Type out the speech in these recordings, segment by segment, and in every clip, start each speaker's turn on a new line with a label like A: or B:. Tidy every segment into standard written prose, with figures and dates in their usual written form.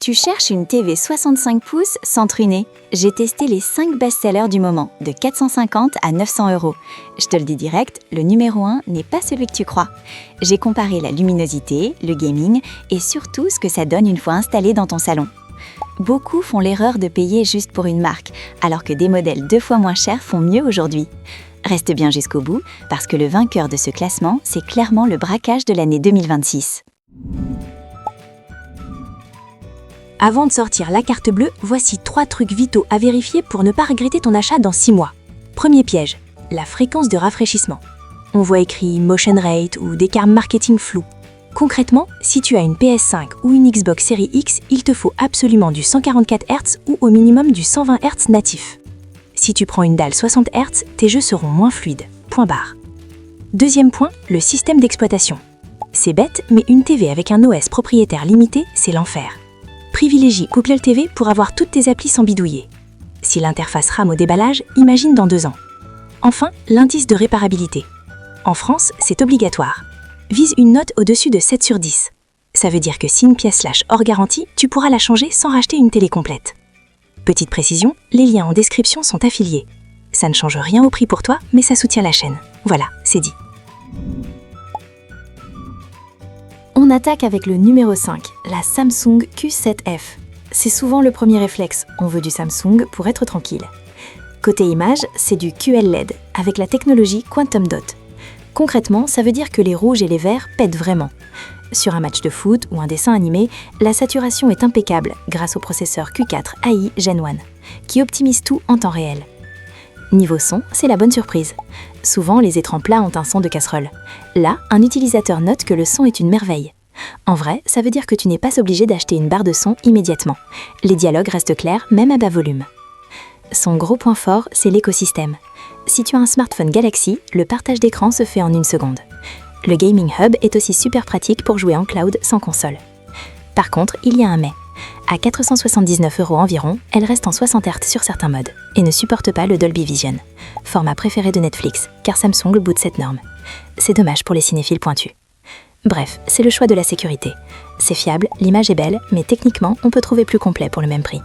A: Tu cherches une TV 65 pouces sans truiner? J'ai testé les 5 best-sellers du moment, de 450 à 900 euros. Je te le dis direct, le numéro 1 n'est pas celui que tu crois. J'ai comparé la luminosité, le gaming et surtout ce que ça donne une fois installé dans ton salon. Beaucoup font l'erreur de payer juste pour une marque, alors que des modèles 2 fois moins chers font mieux aujourd'hui. Reste bien jusqu'au bout, parce que le vainqueur de ce classement, c'est clairement le braquage de l'année 2026.
B: Avant de sortir la carte bleue, voici 3 trucs vitaux à vérifier pour ne pas regretter ton achat dans 6 mois. Premier piège, la fréquence de rafraîchissement. On voit écrit motion rate ou des termes marketing flous. Concrètement, si tu as une PS5 ou une Xbox Series X, il te faut absolument du 144 Hz ou au minimum du 120 Hz natif. Si tu prends une dalle 60 Hz, tes jeux seront moins fluides. Point barre. Deuxième point, le système d'exploitation. C'est bête, mais une TV avec un OS propriétaire limité, c'est l'enfer. Privilégie Google TV pour avoir toutes tes applis sans bidouiller. Si l'interface rame au déballage, imagine dans 2 ans. Enfin, l'indice de réparabilité. En France, c'est obligatoire. Vise une note au-dessus de 7 sur 10. Ça veut dire que si une pièce lâche hors garantie, tu pourras la changer sans racheter une télé complète. Petite précision, les liens en description sont affiliés. Ça ne change rien au prix pour toi, mais ça soutient la chaîne. Voilà, c'est dit.
C: On attaque avec le numéro 5, la Samsung Q7F. C'est souvent le premier réflexe, on veut du Samsung pour être tranquille. Côté image, c'est du QLED, avec la technologie Quantum Dot. Concrètement, ça veut dire que les rouges et les verts pètent vraiment. Sur un match de foot ou un dessin animé, la saturation est impeccable grâce au processeur Q4 AI Gen 1, qui optimise tout en temps réel. Niveau son, c'est la bonne surprise. Souvent, les écrans plats ont un son de casserole. Là, un utilisateur note que le son est une merveille. En vrai, ça veut dire que tu n'es pas obligé d'acheter une barre de son immédiatement. Les dialogues restent clairs, même à bas volume. Son gros point fort, c'est l'écosystème. Si tu as un smartphone Galaxy, le partage d'écran se fait en 1 seconde. Le Gaming Hub est aussi super pratique pour jouer en cloud sans console. Par contre, il y a un mais. À 479 € environ, elle reste en 60 Hz sur certains modes et ne supporte pas le Dolby Vision, format préféré de Netflix, car Samsung boude cette norme. C'est dommage pour les cinéphiles pointus. Bref, c'est le choix de la sécurité. C'est fiable, l'image est belle, mais techniquement, on peut trouver plus complet pour le même prix.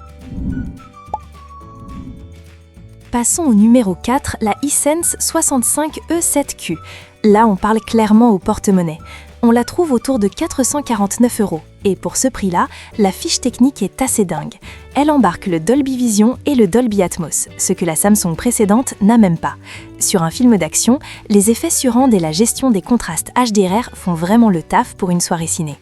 C: Passons au numéro 4, la Hisense 65E7Q. Là, on parle clairement au porte-monnaie. On la trouve autour de 449 €. Et pour ce prix-là, la fiche technique est assez dingue. Elle embarque le Dolby Vision et le Dolby Atmos, ce que la Samsung précédente n'a même pas. Sur un film d'action, les effets surround et la gestion des contrastes HDR font vraiment le taf pour une soirée ciné.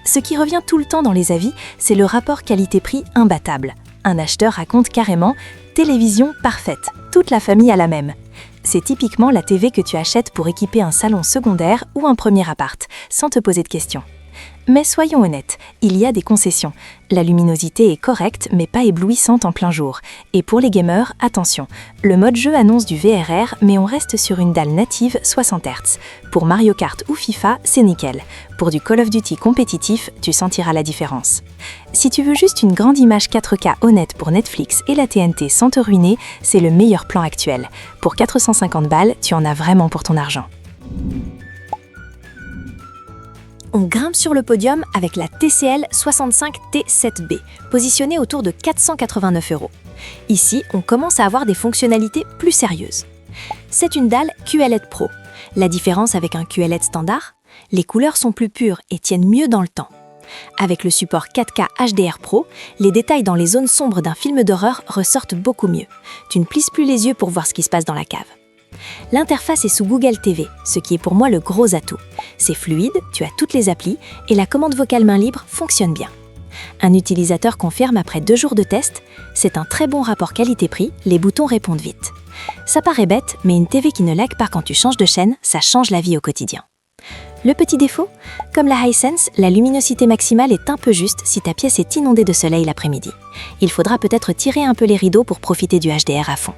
C: Ce qui revient tout le temps dans les avis, c'est le rapport qualité-prix imbattable. Un acheteur raconte carrément « télévision parfaite, toute la famille a la même ». C'est typiquement la TV que tu achètes pour équiper un salon secondaire ou un premier appart, sans te poser de questions. Mais soyons honnêtes, il y a des concessions. La luminosité est correcte, mais pas éblouissante en plein jour. Et pour les gamers, attention, le mode jeu annonce du VRR, mais on reste sur une dalle native 60 Hz. Pour Mario Kart ou FIFA, c'est nickel. Pour du Call of Duty compétitif, tu sentiras la différence. Si tu veux juste une grande image 4K honnête pour Netflix et la TNT sans te ruiner, c'est le meilleur plan actuel. Pour 450 balles, tu en as vraiment pour ton argent.
B: On grimpe sur le podium avec la TCL 65T7B, positionnée autour de 489 €. Ici, on commence à avoir des fonctionnalités plus sérieuses. C'est une dalle QLED Pro. La différence avec un QLED standard, les couleurs sont plus pures et tiennent mieux dans le temps. Avec le support 4K HDR Pro, les détails dans les zones sombres d'un film d'horreur ressortent beaucoup mieux. Tu ne plisses plus les yeux pour voir ce qui se passe dans la cave. L'interface est sous Google TV, ce qui est pour moi le gros atout. C'est fluide, tu as toutes les applis et la commande vocale main libre fonctionne bien. Un utilisateur confirme après 2 jours de test, c'est un très bon rapport qualité-prix, les boutons répondent vite. Ça paraît bête, mais une TV qui ne lag pas quand tu changes de chaîne, ça change la vie au quotidien. Le petit défaut, comme la Hisense, la luminosité maximale est un peu juste si ta pièce est inondée de soleil l'après-midi. Il faudra peut-être tirer un peu les rideaux pour profiter du HDR à fond.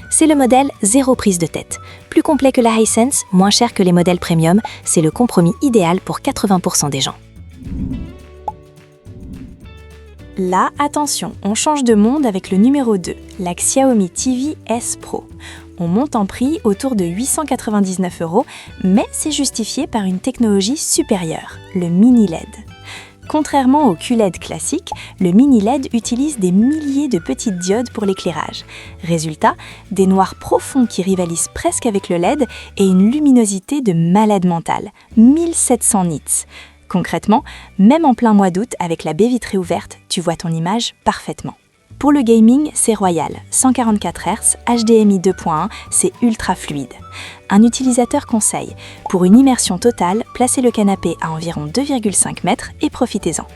B: C'est le modèle zéro prise de tête. Plus complet que la Hisense, moins cher que les modèles premium, c'est le compromis idéal pour 80% des gens.
C: Là, attention, on change de monde avec le numéro 2, la Xiaomi TV S Pro. On monte en prix autour de 899 €, mais c'est justifié par une technologie supérieure, le mini LED.
B: Contrairement au QLED classique, le mini LED utilise des milliers de petites diodes pour l'éclairage. Résultat, des noirs profonds qui rivalisent presque avec le LED et une luminosité de malade mental, 1700 nits. Concrètement, même en plein mois d'août, avec la baie vitrée ouverte, tu vois ton image parfaitement. Pour le gaming, c'est royal, 144 Hz, HDMI 2.1, c'est ultra fluide. Un utilisateur conseille, pour une immersion totale, placez le canapé à environ 2,5 mètres et profitez-en.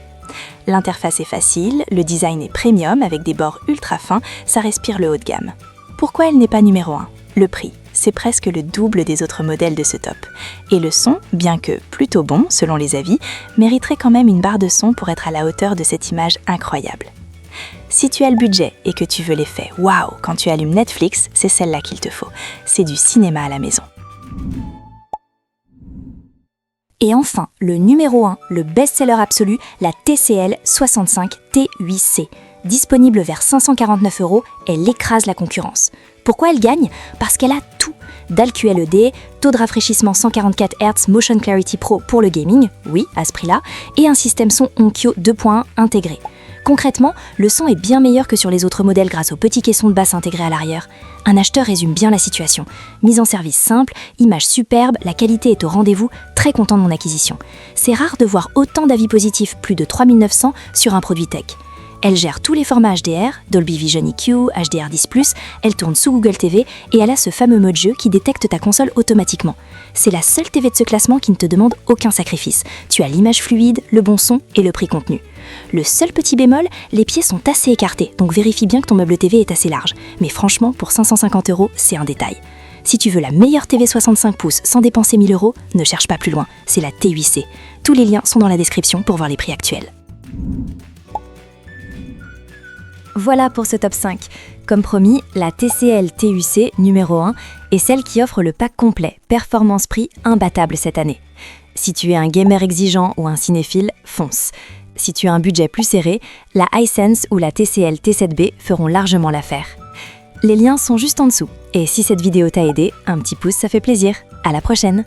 B: L'interface est facile, le design est premium avec des bords ultra fins, ça respire le haut de gamme. Pourquoi elle n'est pas numéro 1 ? Le prix, c'est presque le double des autres modèles de ce top. Et le son, bien que plutôt bon selon les avis, mériterait quand même une barre de son pour être à la hauteur de cette image incroyable. Si tu as le budget et que tu veux l'effet waouh quand tu allumes Netflix, c'est celle-là qu'il te faut. C'est du cinéma à la maison.
A: Et enfin, le numéro 1, le best-seller absolu, la TCL 65 T8C. Disponible vers 549 €, elle écrase la concurrence. Pourquoi elle gagne ? Parce qu'elle a tout. Dalle QLED, taux de rafraîchissement 144 Hz Motion Clarity Pro pour le gaming, oui, à ce prix-là, et un système son Onkyo 2.1 intégré. Concrètement, le son est bien meilleur que sur les autres modèles grâce au petit caisson de basse intégré à l'arrière. Un acheteur résume bien la situation. Mise en service simple, image superbe, la qualité est au rendez-vous, très content de mon acquisition. C'est rare de voir autant d'avis positifs, plus de 3900, sur un produit tech. Elle gère tous les formats HDR, Dolby Vision EQ, HDR10+, elle tourne sous Google TV et elle a ce fameux mode jeu qui détecte ta console automatiquement. C'est la seule TV de ce classement qui ne te demande aucun sacrifice. Tu as l'image fluide, le bon son et le prix contenu. Le seul petit bémol, les pieds sont assez écartés, donc vérifie bien que ton meuble TV est assez large. Mais franchement, pour 550 €, c'est un détail. Si tu veux la meilleure TV 65 pouces sans dépenser 1000 €, ne cherche pas plus loin, c'est la T8C. Tous les liens sont dans la description pour voir les prix actuels.
B: Voilà pour ce top 5. Comme promis, la TCL T8C numéro 1 est celle qui offre le pack complet, performance-prix imbattable cette année. Si tu es un gamer exigeant ou un cinéphile, fonce. Si tu as un budget plus serré, la Hisense ou la TCL T7B feront largement l'affaire. Les liens sont juste en dessous. Et si cette vidéo t'a aidé, un petit pouce ça fait plaisir. À la prochaine!